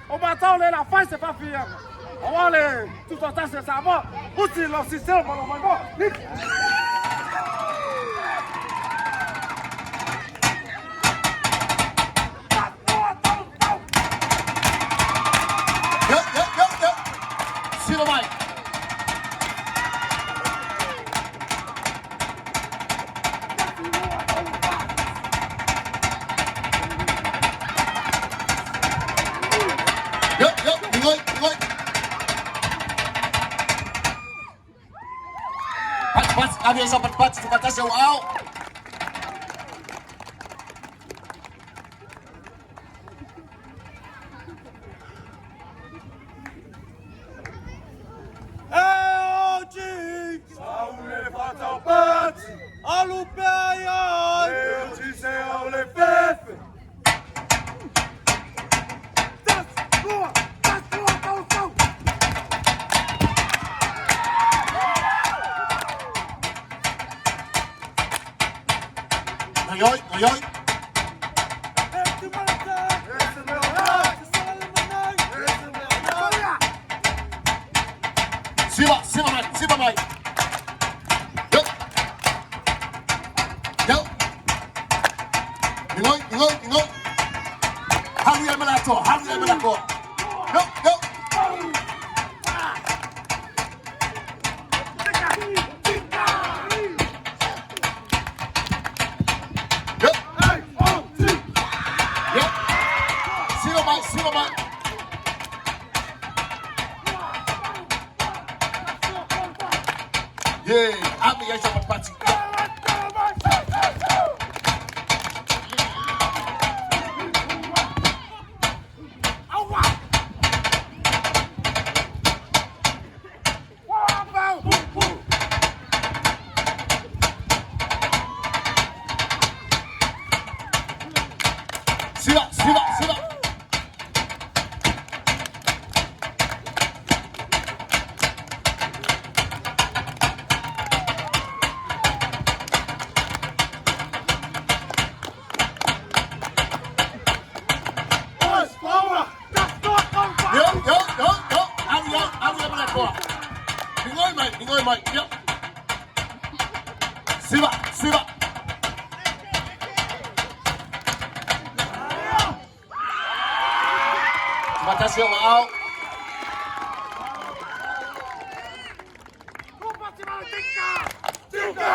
On m'attend la fin, c'est pas fini. On va aller tout en temps, c'est ça va. Aussi, le système, on va voir. See the mic. Ngồi. Pat, avion sa pat, suka ta siya out. Saule Faataupati, alupeajan, se ole pepe. Ngồi. Siba mai. Yo. Ngồi. Hurry up Malato. Go. Siba mai. Yeah, I'm the Faataupati. Siba. Ngồi mày. Yep. Siba. Mata siya out. Tika!